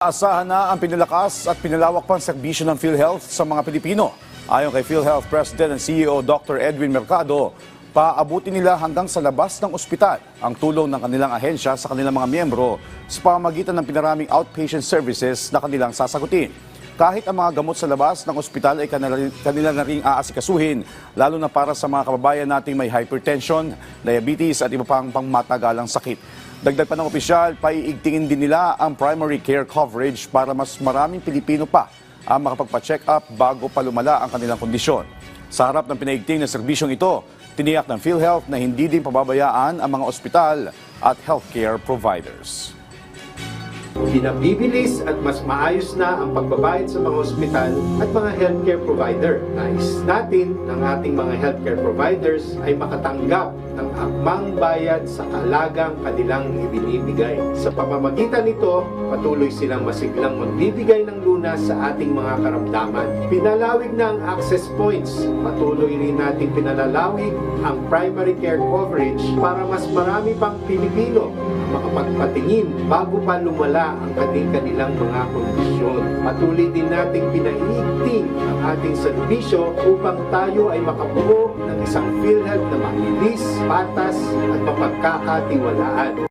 Asahan na ang pinalakas at pinalawak pang serbisyo ng PhilHealth sa mga Pilipino. Ayon kay PhilHealth President and CEO Dr. Edwin Mercado, paabutin nila hanggang sa labas ng ospital ang tulong ng kanilang ahensya sa kanilang mga miyembro sa pamamagitan ng pinaraming outpatient services na kanilang sasagutin. Kahit ang mga gamot sa labas ng ospital ay kanila na ring aasikasuhin, lalo na para sa mga kababayan nating may hypertension, diabetes at iba pang pangmatagalang sakit. Dagdag pa ng opisyal, paiigtingin din nila ang primary care coverage para mas maraming Pilipino pa ang makapagpa-check up bago pa lumala ang kanilang kondisyon. Sa harap ng pinaigting na serbisyong ito, tiniyak ng PhilHealth na hindi din pababayaan ang mga ospital at healthcare providers. Pinabibilis at mas maayos na ang pagbabayad sa mga ospital at mga healthcare provider. Nais natin ng ating mga healthcare providers ay makatanggap ng akmang bayad sa kalagang kanilang ibinibigay. Sa pamamagitan nito, patuloy silang masiglang magbibigay ng lunas sa ating mga karamdaman. Pinalawig na ang access points. Patuloy rin natin pinalalawig ang primary care coverage para mas marami pang Pilipino makapagpatingin bago pa lumala ang kanilang mga kondisyon. Patuloy din nating pinaigting ang ating serbisyo upang tayo ay makabuo ng isang PhilHealth na mabilis, patas at mapagkakatiwalaan.